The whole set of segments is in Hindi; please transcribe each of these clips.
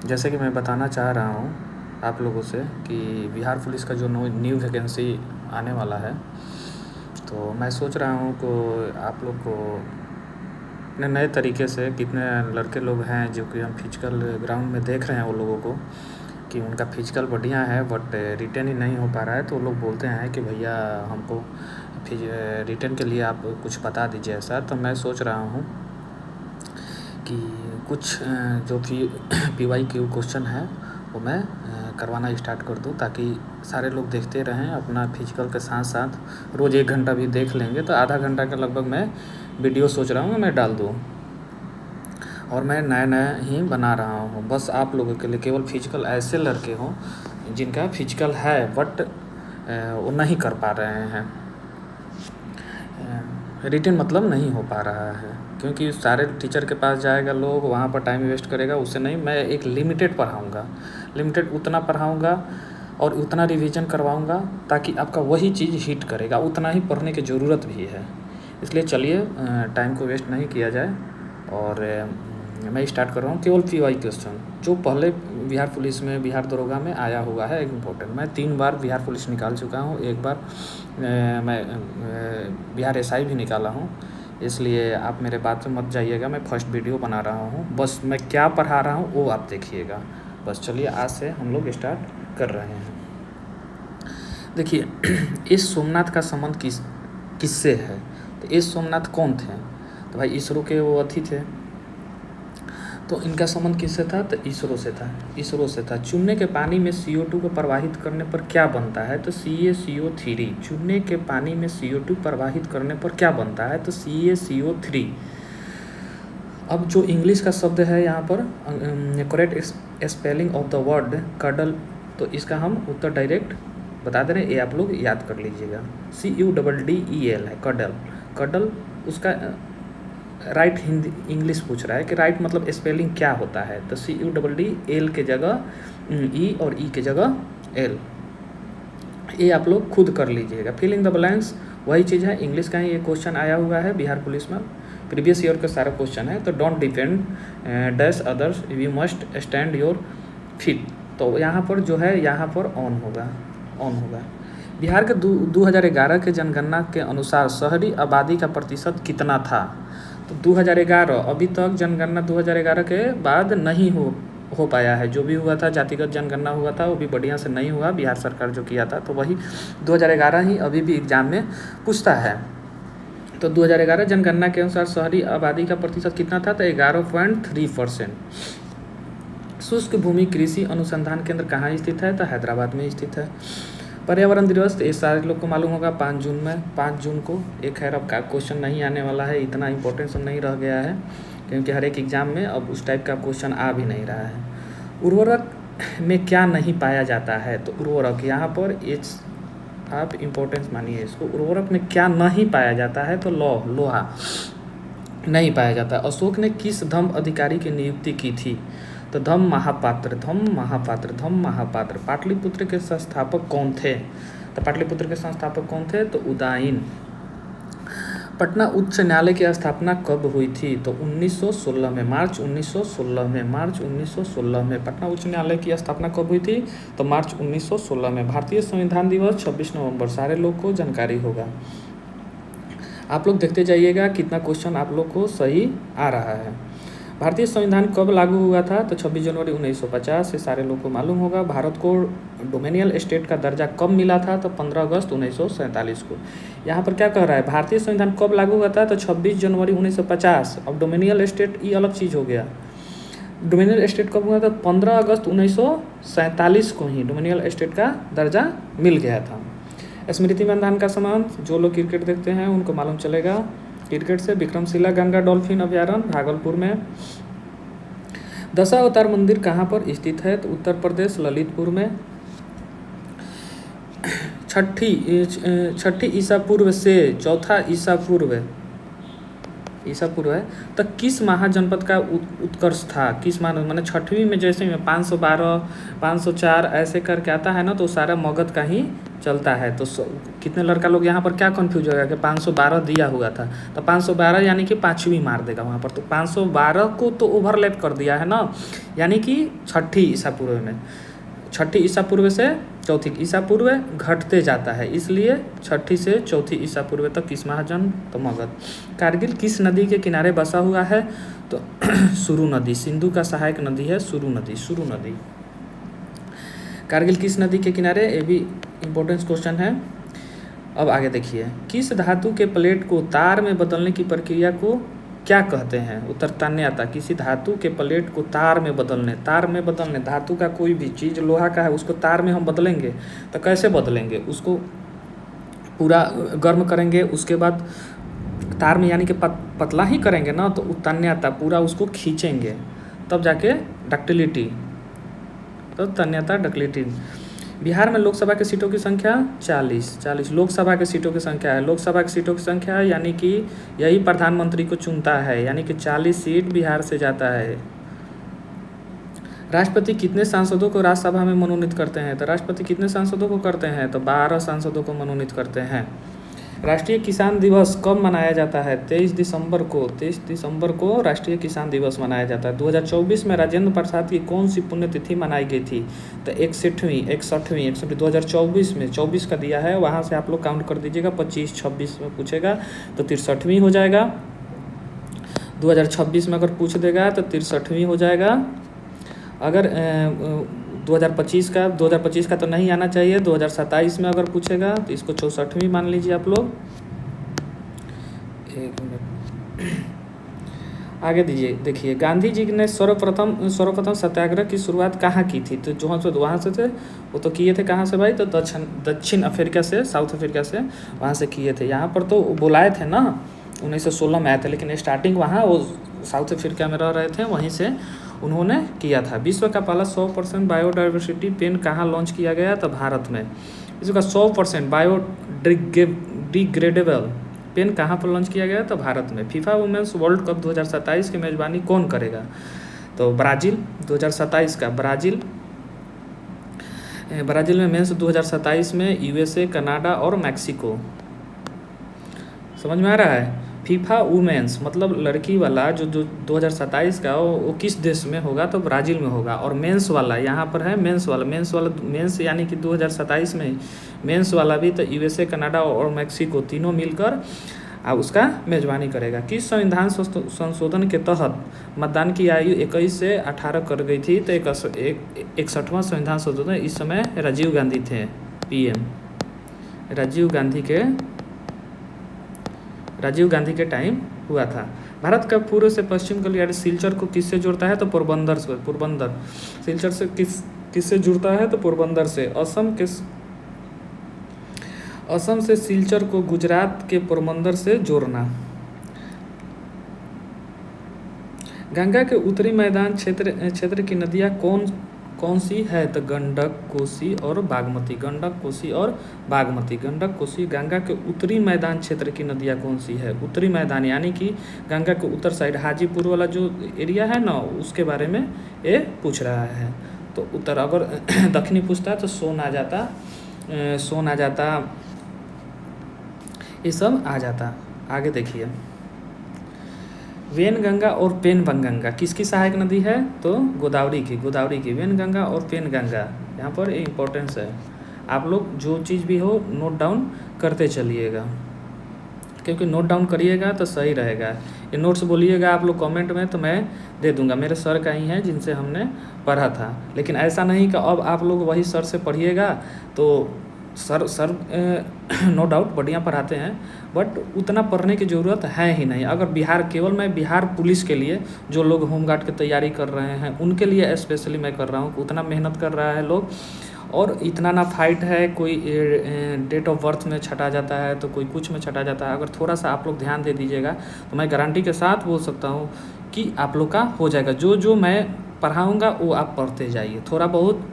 जैसे कि मैं बताना चाह रहा हूँ आप लोगों से कि बिहार पुलिस का जो न्यू वैकेंसी आने वाला है, तो मैं सोच रहा हूँ को आप लोग को अपने नए तरीके से, कितने लड़के लोग हैं जो कि हम फिजिकल ग्राउंड में देख रहे हैं वो लोगों को कि उनका फिजिकल बढ़िया है बट रिटर्न ही नहीं हो पा रहा है, तो लोग बोलते हैं कि भैया हमको रिटर्न के लिए आप कुछ बता दीजिए ऐसा। तो मैं सोच रहा हूँ कि कुछ जो PY Q क्वेश्चन है वो मैं करवाना स्टार्ट कर दूँ, ताकि सारे लोग देखते रहें अपना फिजिकल के साथ साथ। रोज़ 1 घंटा भी देख लेंगे तो आधा घंटा के लगभग मैं वीडियो सोच रहा हूँ मैं डाल दूँ, और मैं नया ही बना रहा हूँ बस आप लोगों के लिए। केवल फिजिकल ऐसे लड़के हों जिनका फिजिकल है बट वो नहीं कर पा रहे हैं, रिटर्न मतलब नहीं हो पा रहा है, क्योंकि सारे टीचर के पास जाएगा लोग, वहाँ पर टाइम वेस्ट करेगा। उससे नहीं, मैं एक लिमिटेड पढ़ाऊँगा, लिमिटेड उतना पढ़ाऊँगा और उतना रिवीजन करवाऊँगा ताकि आपका वही चीज़ हिट करेगा, उतना ही पढ़ने की ज़रूरत भी है। इसलिए चलिए टाइम को वेस्ट नहीं किया जाए और मैं स्टार्ट कर रहा हूँ। केवल PY क्वेश्चन जो पहले बिहार पुलिस में, बिहार दरोगा में आया हुआ है, एक इम्पोर्टेंट। मैं 3 बार बिहार पुलिस निकाल चुका हूँ, एक बार मैं बिहार SI भी निकाला हूँ, इसलिए आप मेरे बात पे मत जाइएगा। मैं फर्स्ट वीडियो बना रहा हूँ, बस मैं क्या पढ़ा रहा हूँ वो आप देखिएगा बस। चलिए आज से हम लोग स्टार्ट कर रहे हैं। देखिए इस सोमनाथ का संबंध किससे है? तो इस सोमनाथ कौन थे? तो भाई इसरो के वो अथी थे, तो इनका संबंध किससे था? तो इसरो से था, इसरो से था। चूने के पानी में CO2 को प्रवाहित करने पर क्या बनता है? तो CaCO3। चूने के पानी में CO2 प्रवाहित करने पर क्या बनता है? तो CaCO3। अब जो इंग्लिश का शब्द है यहाँ पर, correct spelling of the word cuddle, तो इसका हम उत्तर डायरेक्ट बता दे रहे हैं, ये आप लोग याद कर लीजिएगा। CUDDEL है कडल। कडल उसका राइट हिंदी इंग्लिश पूछ रहा है कि राइट मतलब स्पेलिंग क्या होता है? तो CUDDEL के जगह E और E के जगह L, ये आप लोग खुद कर लीजिएगा। फिल इन द ब्लैंक्स वही चीज़ है, इंग्लिश का ही ये क्वेश्चन आया हुआ है बिहार पुलिस में, प्रीवियस ईयर का सारा क्वेश्चन है। तो don't depend dash others, you must stand your feet. तो यहाँ पर जो है, यहाँ पर ऑन होगा, ऑन होगा। बिहार के 2011 के जनगणना के अनुसार शहरी आबादी का प्रतिशत कितना था? तो 2011, अभी तक जनगणना 2011 के बाद नहीं हो पाया है। जो भी हुआ था, जातिगत जनगणना हुआ था, वो भी बढ़िया से नहीं हुआ, बिहार सरकार जो किया था। तो वही 2011 ही अभी भी एग्जाम में पूछता है। तो 2011 जनगणना के अनुसार शहरी आबादी का प्रतिशत कितना था? तो 11.3%। शुष्क भूमि कृषि अनुसंधान केंद्र कहाँ स्थित है? तो हैदराबाद में स्थित है। पर्यावरण दिवस ये सारे लोग को मालूम होगा 5 जून में, 5 जून को। एक खैर अब का क्वेश्चन नहीं आने वाला है, इतना इंपॉर्टेंस नहीं रह गया है, क्योंकि हर एक एग्जाम में अब उस टाइप का क्वेश्चन आ भी नहीं रहा है। उर्वरक में क्या नहीं पाया जाता है? तो उर्वरक यहाँ पर आप इम्पोर्टेंस मानिए इसको। उर्वरक में क्या नहीं पाया जाता है? तो लोहा नहीं पाया जाता। अशोक ने किस धम्म अधिकारी की नियुक्ति की थी? तो धम्म महापात्र, धम्म महापात्र, धम्म महापात्र। पाटलिपुत्र के संस्थापक कौन थे? तो पाटलिपुत्र के संस्थापक कौन थे? तो उदयन। पटना उच्च न्यायालय की स्थापना कब हुई थी? तो 1916 में, मार्च 1916 में, मार्च 1916 में पटना उच्च न्यायालय की स्थापना कब हुई थी? तो मार्च 1916 में। भारतीय संविधान दिवस 26 नवंबर, सारे लोग को जानकारी होगा। आप लोग देखते जाइएगा कितना क्वेश्चन आप लोग को सही आ रहा है। भारतीय संविधान कब लागू हुआ था? तो 26 जनवरी 1950, से सारे लोग को मालूम होगा। भारत को डोमिनियल स्टेट का दर्जा कब मिला था? तो 15 अगस्त 1947 को। यहाँ पर क्या कह रहा है, भारतीय संविधान कब लागू हुआ था? तो 26 जनवरी 1950। अब डोमिनियल स्टेट ये अलग चीज़ हो गया। डोमिनियल स्टेट कब हुआ था? 15 अगस्त 1947 को ही डोमिनियल स्टेट का दर्जा मिल गया था। स्मृति मंदान का संबंध, जो लोग क्रिकेट देखते हैं उनको मालूम चलेगा क्रिकेट से। विक्रमशिला गंगा डॉल्फिन अभ्यारण्य भागलपुर में। दशावतार मंदिर कहाँ पर स्थित है? तो उत्तर प्रदेश, ललितपुर में। छठी ईसा पूर्व से चौथा ईसा पूर्व है, तो किस महाजनपद का उत्कर्ष था? किस माने छठवीं में, जैसे में 512, 504 ऐसे करके आता है ना, तो सारा मगध का ही चलता है तो कितने लड़का लोग यहाँ पर क्या कंफ्यूज होगा कि 512 दिया हुआ था, तो 512 यानी कि पाँचवीं मार देगा वहाँ पर, तो 512 को तो ओवरलैप कर दिया है ना, यानी कि छठी ईसा पूर्व में, छठी ईसा पूर्व से चौथी ईसा पूर्व घटते जाता है, इसलिए छठी से चौथी ईसा पूर्व तक किस माह जन्म, तो मगध। कारगिल किस नदी के किनारे बसा हुआ है, तो सुरु नदी, सिंधु का सहायक नदी है सुरु नदी, सुरु नदी। कारगिल किस नदी के किनारे, ये भी इम्पोर्टेंट क्वेश्चन है। अब आगे देखिए, किस धातु के प्लेट को तार में बदलने की प्रक्रिया को क्या कहते हैं, उत्तर तन्यता। किसी धातु के प्लेट को तार में बदलने, धातु का कोई भी चीज़ लोहा का है उसको तार में हम बदलेंगे तो कैसे बदलेंगे, उसको पूरा गर्म करेंगे, उसके बाद तार में यानी कि पतला ही करेंगे ना, तो तन्यता पूरा उसको खींचेंगे तब जाके डक्टिलिटी, तो तन्यता डक्टिलिटी। बिहार में लोकसभा की सीटों की संख्या 40 लोकसभा की सीटों की संख्या है, लोकसभा की सीटों की संख्या है, यानी कि यही प्रधानमंत्री को चुनता है, यानी कि 40 सीट बिहार से जाता है। राष्ट्रपति कितने सांसदों को राज्यसभा में मनोनीत करते हैं, तो राष्ट्रपति कितने सांसदों को करते हैं, तो 12 सांसदों को मनोनीत करते हैं। राष्ट्रीय किसान दिवस कब मनाया जाता है, 23 दिसंबर को राष्ट्रीय किसान दिवस मनाया जाता है। 2024 में राजेंद्र प्रसाद की कौन सी पुण्यतिथि मनाई गई थी, तो 61वीं 2024 में 24 का दिया है, वहाँ से आप लोग काउंट कर दीजिएगा, 25 26 में पूछेगा तो 63वीं हो जाएगा, 2026 में अगर पूछ देगा तो 63वीं हो जाएगा। अगर 2025 का तो नहीं आना चाहिए, 2027 में अगर पूछेगा तो इसको 64वीं मान लीजिए आप लोग। एक मिनट आगे देखिए, गांधी जी ने सर्वप्रथम सत्याग्रह की शुरुआत कहाँ की थी, तो जो वहाँ से थे वो तो किए थे, कहाँ से भाई, तो दक्षिण अफ्रीका से, साउथ अफ्रीका से, वहाँ से किए थे। यहाँ पर तो बुलाए थे ना 1916 में आए थे, लेकिन स्टार्टिंग वहाँ वो साउथ अफ्रीका में रह रहे थे, वहीं से उन्होंने किया था। विश्व का पहला 100% बायोडाइवर्सिटी पेन कहाँ लॉन्च किया गया, तो भारत में। विश्व का 100% बायोडिग्रेडेबल पेन कहाँ पर लॉन्च किया गया, तो भारत में। फीफा वुमेन्स वर्ल्ड कप 2027 की मेज़बानी कौन करेगा, तो ब्राज़ील। 2027 का ब्राज़ील में मेंस 2027 में यूएसए, कनाडा और मैक्सिको। समझ में आ रहा है। फीफा वुमेन्स मतलब लड़की वाला जो 2027 का वो किस देश में होगा, तो ब्राज़ील में होगा। और मेंस वाला यहाँ पर है, मेंस यानी कि 2027 में मेंस वाला भी तो यूएसए, कनाडा और मैक्सिको तीनों मिलकर उसका मेज़बानी करेगा। किस संविधान संशोधन के तहत मतदान की आयु 21 से 18 कर गई थी, तो 61वां संविधान संशोधन। इस समय राजीव गांधी थे पीएम, राजीव गांधी के टाइम हुआ था। भारत का पूर्व से पश्चिम गलियारा सिलचर को किससे जोड़ता है, तो पोरबंदर। सिलचर से किससे जुड़ता है, तो पोरबंदर से। असम से सिलचर को गुजरात के पोरबंदर से जोड़ना। गंगा के उत्तरी मैदान क्षेत्र की नदियाँ कौन सी है, तो गंडक, कोसी और बागमती। गंडक, कोसी। गंगा के उत्तरी मैदान क्षेत्र की नदियाँ कौन सी है, उत्तरी मैदान यानी कि गंगा के उत्तर साइड हाजीपुर वाला जो एरिया है ना, उसके बारे में ये पूछ रहा है। तो उत्तर, अगर दक्षिणी पूछता है तो सोन आ जाता, ये सब आ जाता। आगे देखिए, वेनगंगा और पेनगंगा किसकी सहायक नदी है, तो गोदावरी की। वेनगंगा और पेनगंगा, यहाँ पर इम्पोर्टेंस है। आप लोग जो चीज़ भी हो नोट डाउन करते चलिएगा, क्योंकि नोट डाउन करिएगा तो सही रहेगा। ये नोट्स बोलिएगा आप लोग कमेंट में तो मैं दे दूंगा, मेरे सर का ही है जिनसे हमने पढ़ा था। लेकिन ऐसा नहीं कि अब आप लोग वही सर से पढ़िएगा, तो सर नो डाउट बढ़िया पढ़ाते हैं, बट उतना पढ़ने की ज़रूरत है ही नहीं। अगर मैं बिहार पुलिस के लिए जो लोग होमगार्ड की तैयारी कर रहे हैं उनके लिए स्पेशली मैं कर रहा हूँ, उतना मेहनत कर रहा है लोग, और इतना ना फाइट है। कोई डेट ऑफ बर्थ में छटा जाता है तो कोई कुछ में छटा जाता है। अगर थोड़ा सा आप लोग ध्यान दे दीजिएगा तो मैं गारंटी के साथ बोल सकता हूँ कि आप लोग का हो जाएगा। जो मैं पढ़ाऊँगा वो आप पढ़ते जाइए। थोड़ा बहुत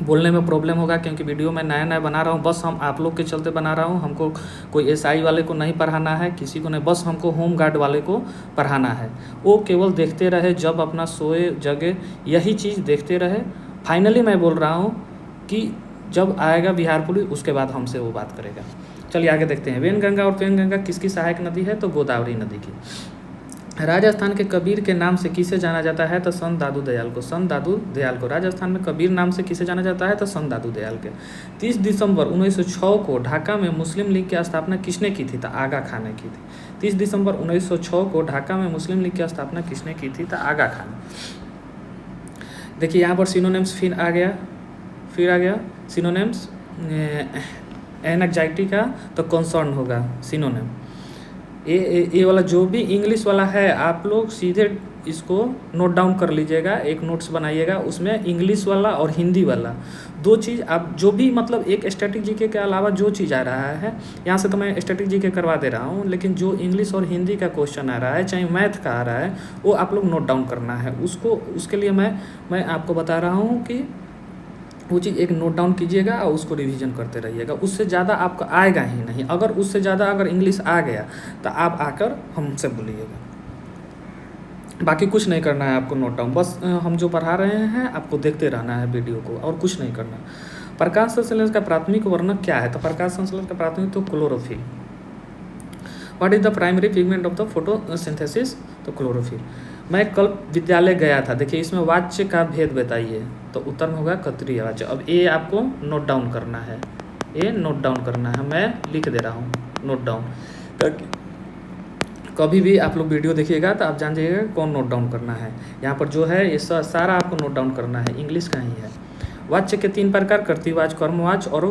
बोलने में प्रॉब्लम होगा क्योंकि वीडियो मैं नया बना रहा हूँ, बस हम आप लोग के चलते बना रहा हूँ। हमको कोई एसआई वाले को नहीं पढ़ाना है, किसी को नहीं, बस हमको होम गार्ड वाले को पढ़ाना है। वो केवल देखते रहे, जब अपना सोए जगे यही चीज़ देखते रहे। फाइनली मैं बोल रहा हूँ कि जब आएगा बिहार पुलिस उसके बाद हमसे वो बात करेगा। चलिए आगे देखते हैं। वेनगंगा और पेनगंगा किसकी सहायक नदी है? तो गोदावरी नदी की। राजस्थान के कबीर के नाम से किसे जाना जाता है? तो संत दादू दयाल को। संत दादू दयाल को। राजस्थान में कबीर नाम से किसे जाना जाता है? तो संत दादू दयाल के। 30 दिसंबर 1906 को ढाका में मुस्लिम लीग की स्थापना किसने की थी? तो आगा खान ने की थी। 30 दिसंबर 1906 को ढाका में मुस्लिम लीग की स्थापना किसने की थी? तो आगा खान। देखिए यहाँ पर सिनोनिम्स फिर आ गया सिनोनिम्स। एंजाइटी का तो कंसर्न होगा सिनोनिम। ये वाला जो भी इंग्लिश वाला है आप लोग सीधे इसको नोट डाउन कर लीजिएगा, एक नोट्स बनाइएगा, उसमें इंग्लिश वाला और हिंदी वाला दो चीज़ आप जो भी मतलब एक स्टैटिक जीके के अलावा जो चीज़ आ रहा है यहाँ से तो मैं स्टैटिक जीके करवा दे रहा हूँ, लेकिन जो इंग्लिश और हिंदी का क्वेश्चन आ रहा है चाहे मैथ का आ रहा है वो आप लोग नोट डाउन करना है। उसके लिए मैं आपको बता रहा हूँ कि वो चीज़ एक नोट डाउन कीजिएगा और उसको रिवीजन करते रहिएगा। उससे ज़्यादा आपका आएगा ही नहीं। अगर उससे ज़्यादा अगर इंग्लिश आ गया तो आप आकर हमसे बोलिएगा। बाकी कुछ नहीं करना है आपको नोट डाउन, बस हम जो पढ़ा रहे हैं आपको देखते रहना है वीडियो को और कुछ नहीं करना। प्रकाश संश्लेषण का प्राथमिक वर्णक क्या है? तो प्रकाश संश्लेषण का प्राथमिक तो chlorophyll. What is the primary pigment of the photosynthesis? तो क्लोरोफिल। मैं कल विद्यालय गया था। देखिए इसमें वाच्य का भेद बताइए, तो उत्तर में होगा कर्तरी वाच्य। अब ये आपको नोट डाउन करना है, ये नोट डाउन करना है, मैं लिख दे रहा हूँ नोट डाउन, ताकि कभी भी आप लोग वीडियो देखिएगा तो आप जान जाइएगा कौन नोट डाउन करना है। यहाँ पर जो है ये सारा आपको नोट डाउन करना है, इंग्लिश का ही है। वाच्य के 3 प्रकार, कर्तृवाच्य, कर्मवाच्य और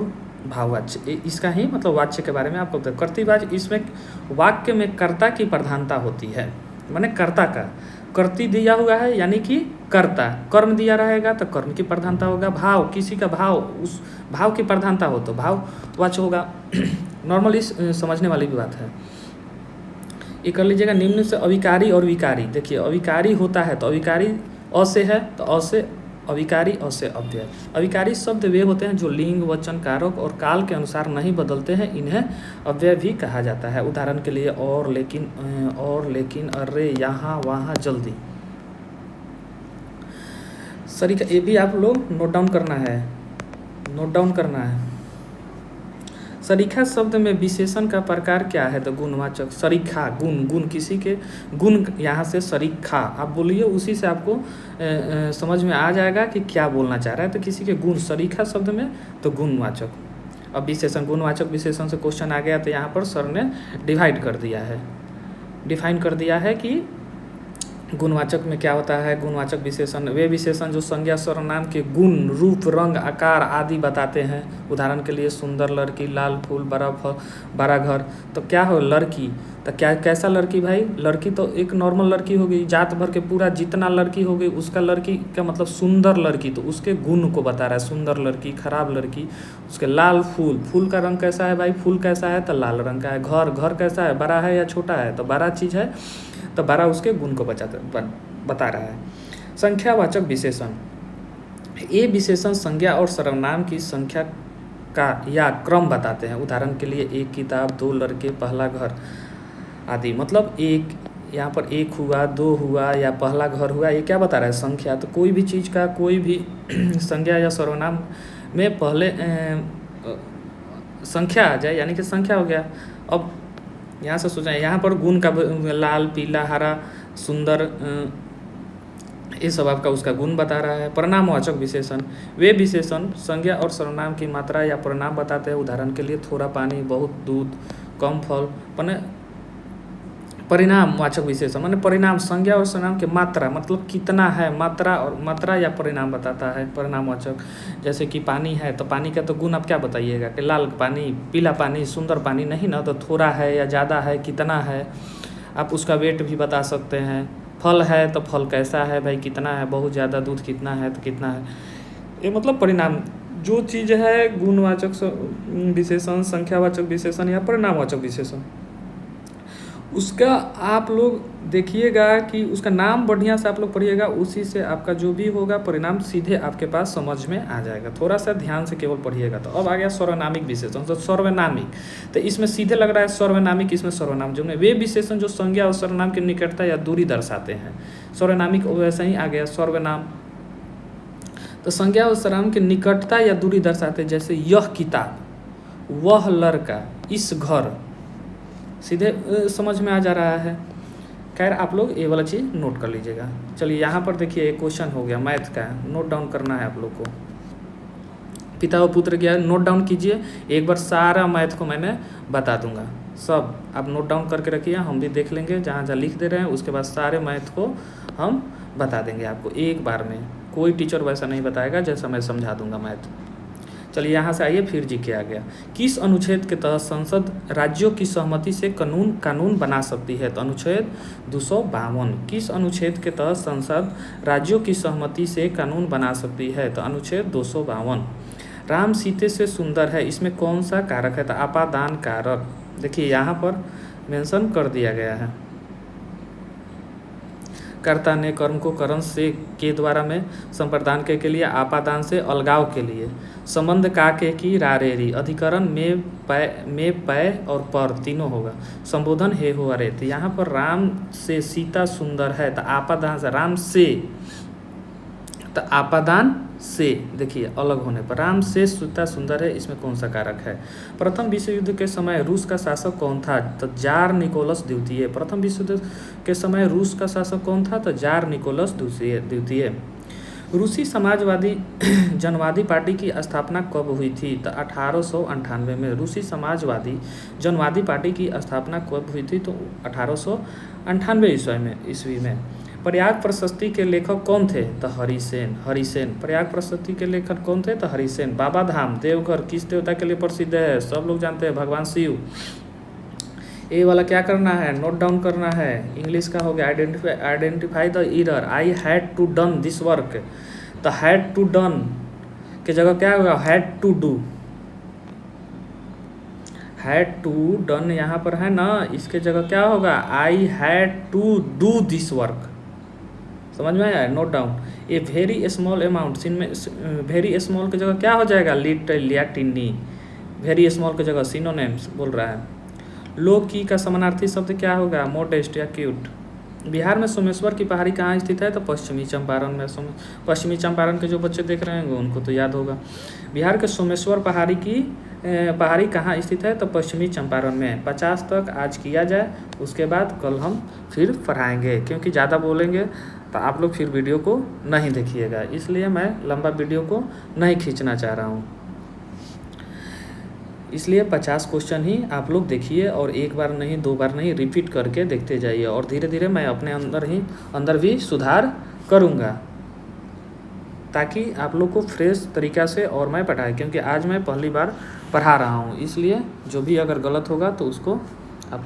भाववाच्य। इसका ही मतलब वाच्य के बारे में आपको बताया। कर्तृवाच्य इसमें वाक्य में कर्ता की प्रधानता होती है, माने कर्ता का कर्ती दिया हुआ है यानी कि कर्ता, कर्म दिया रहेगा तो कर्म की प्रधानता होगा। भाव किसी का भाव उस भाव की प्रधानता हो तो भाववाच्य होगा। नॉर्मली समझने वाली भी बात है, ये कर लीजिएगा। निम्न से अविकारी और विकारी। देखिए अविकारी होता है तो अविकारी अ से है तो अ से अविकारी, अ से अव्यय। अविकारी शब्द वे होते हैं जो लिंग, वचन, कारक और काल के अनुसार नहीं बदलते हैं, इन्हें अव्यय भी कहा जाता है। उदाहरण के लिए और, लेकिन, अरे, यहाँ, वहाँ, जल्दी। सरीखा, ये भी आप लोग नोट डाउन करना है। सरीखा शब्द में विशेषण का प्रकार क्या है? तो गुणवाचक। सरीखा गुण किसी के गुण, यहाँ से सरीखा आप बोलिए, उसी से आपको समझ में आ जाएगा कि क्या बोलना चाह रहा है। तो किसी के गुण, सरीखा शब्द में तो गुणवाचक। अब विशेषण, गुणवाचक विशेषण से क्वेश्चन आ गया तो यहाँ पर सर ने डिफाइन कर दिया है कि गुणवाचक में क्या होता है। गुणवाचक विशेषण वे विशेषण जो संज्ञा सर्वनाम के गुण, रूप, रंग, आकार आदि बताते हैं। उदाहरण के लिए सुंदर लड़की, लाल फूल, बड़ा घर। तो क्या हो लड़की, तो क्या कैसा लड़की भाई? लड़की तो एक नॉर्मल लड़की हो गई, जात भर के पूरा जितना लड़की हो गई उसका लड़की का मतलब सुंदर लड़की, तो उसके गुण को बता रहा है। सुंदर लड़की, खराब लड़की। उसके लाल फूल, फूल का रंग कैसा है भाई? फूल कैसा है तो लाल रंग का है। घर कैसा है? बड़ा है या छोटा है? तो बड़ा चीज़ है तो 12 उसके गुण को बता रहा है। संख्यावाचक विशेषण, ये विशेषण संज्ञा और सर्वनाम की संख्या का या क्रम बताते हैं। उदाहरण के लिए एक किताब, 2 लड़के, पहला घर आदि। मतलब एक, यहाँ पर 1 हुआ, 2 हुआ या पहला घर हुआ, ये क्या बता रहा है? संख्या। तो कोई भी चीज़ का कोई भी संज्ञा या सर्वनाम में पहले संख्या आ जाए यानी कि संख्या हो गया। अब यहाँ से सोचा, यहाँ पर गुण का लाल, पीला, हरा, सुंदर, ये सब आपका उसका गुण बता रहा है। परिणामवाचक विशेषण, वे विशेषण संज्ञा और सर्वनाम की मात्रा या परिणाम बताते हैं। उदाहरण के लिए थोड़ा पानी, बहुत दूध, कम फल। परिणामवाचक विशेषण माने परिणाम, संज्ञा और सर्वनाम की मात्रा मतलब कितना है, मात्रा या परिणाम बताता है परिणामवाचक। जैसे कि पानी है तो पानी का तो गुण आप क्या बताइएगा कि लाल पानी, पीला पानी, सुंदर पानी, नहीं ना। तो थोड़ा है या ज़्यादा है, कितना है, आप उसका वेट भी बता सकते हैं। फल है तो फल कैसा है भाई, कितना है, बहुत ज़्यादा, दूध कितना है तो कितना है। ये मतलब परिणाम जो चीज़ है, गुणवाचक विशेषण, संख्यावाचक विशेषण या परिणामवाचक विशेषण, उसका आप लोग देखिएगा कि उसका नाम बढ़िया से आप लोग पढ़िएगा, उसी से आपका जो भी होगा परिणाम सीधे आपके पास समझ में आ जाएगा। थोड़ा सा ध्यान से केवल पढ़िएगा। तो अब आ गया सर्वनामिक विशेषण। तो सर्वनामिक, तो इसमें सीधे लग रहा है सर्वनामिक, इसमें सर्वनाम जो वे विशेषण जो संज्ञा और सर्वनाम की निकटता या दूरी दर्शाते हैं। सर्वनामिक वैसे ही आ गया सर्वनाम। तो संज्ञा और सर्वनाम की निकटता या दूरी दर्शाते, जैसे यह किताब, वह लड़का, इस घर, सीधे समझ में आ जा रहा है। खैर आप लोग ये वाला चीज़ नोट कर लीजिएगा। चलिए यहाँ पर देखिए एक क्वेश्चन हो गया मैथ का, नोट डाउन करना है आप लोग को। पिता और पुत्र क्या, नोट डाउन कीजिए, एक बार सारा मैथ को मैंने बता दूंगा, सब आप नोट डाउन करके रखिए, हम भी देख लेंगे जहाँ जहाँ लिख दे रहे हैं, उसके बाद सारे मैथ को हम बता देंगे आपको एक बार में। कोई टीचर वैसा नहीं बताएगा जैसा मैं समझा दूंगा मैथ। चलिए यहाँ से आइए, फिर जी के आ गया। किस अनुच्छेद के तहत संसद राज्यों की सहमति से कानून बना सकती है? तो अनुच्छेद 252। किस अनुच्छेद के तहत संसद राज्यों की सहमति से कानून बना सकती है? तो अनुच्छेद 252। राम सीते से सुंदर है, इसमें कौन सा कारक है? तो आपादान कारक। देखिए यहाँ पर मेंशन कर दिया गया है, कर्ता ने कर्म को करण से के द्वारा में संप्रदान के लिए, आपादान से अलगाव के लिए, संबंध का के की रारेरी, अधिकरण में पै और पर तीनों होगा, संबोधन हे हो अरे। तो यहाँ पर राम से सीता सुंदर है, तो आपादान से राम से, तो आपादान से देखिए अलग होने पर राम से सीता सुंदर है, इसमें कौन सा कारक है? प्रथम विश्व युद्ध के समय रूस का शासक कौन था? तो जार निकोलस द्वितीय। प्रथम विश्व युद्ध के समय रूस का शासक कौन था? तो जार निकोलस द्वितीय। रूसी समाजवादी जनवादी पार्टी की स्थापना कब हुई थी? तो 1898 में। रूसी समाजवादी जनवादी पार्टी की स्थापना कब हुई थी? तो 1898 ईस्वी में। प्रयाग प्रशस्ति के लेखक कौन थे? तो हरिसेन। प्रयाग प्रशस्ति के लेखक कौन थे? तो हरिसेन। बाबा धाम देवघर किस देवता के लिए प्रसिद्ध है? सब लोग जानते हैं, भगवान शिव। ये वाला क्या करना है? नोट डाउन करना है। इंग्लिश का हो गया identify the error, I had to done this work. तो हैड टू डन के जगह क्या होगा? Had to do. Had to done यहाँ पर है ना, इसके जगह क्या होगा? I had to do this work. समझ में आया? Note down. A very small amount, इनमें वेरी स्मॉल की जगह क्या हो जाएगा? लिटिल या टिन्नी। वेरी स्मॉल की जगह सिनोनिम्स बोल रहा है। लो की का समानार्थी शब्द क्या होगा? मोडेस्ट या क्यूट। बिहार में सोमेश्वर की पहाड़ी कहाँ स्थित है? तो पश्चिमी चंपारण में। पश्चिमी चंपारण के जो बच्चे देख रहे हैं उनको तो याद होगा। बिहार के सोमेश्वर पहाड़ी कहाँ स्थित है? तो पश्चिमी चंपारण में। 50 तक आज किया जाए, उसके बाद कल हम फिर पढ़ाएंगे, क्योंकि ज़्यादा बोलेंगे तो आप लोग फिर वीडियो को नहीं देखिएगा, इसलिए मैं लंबा वीडियो को नहीं खींचना चाह रहा हूँ। इसलिए 50 क्वेश्चन ही आप लोग देखिए, और एक बार नहीं, दो बार नहीं, रिपीट करके देखते जाइए, और धीरे धीरे मैं अपने अंदर भी सुधार करूँगा, ताकि आप लोग को फ्रेश तरीक़ा से और मैं पढ़ाए, क्योंकि आज मैं पहली बार पढ़ा रहा हूँ, इसलिए जो भी अगर गलत होगा तो उसको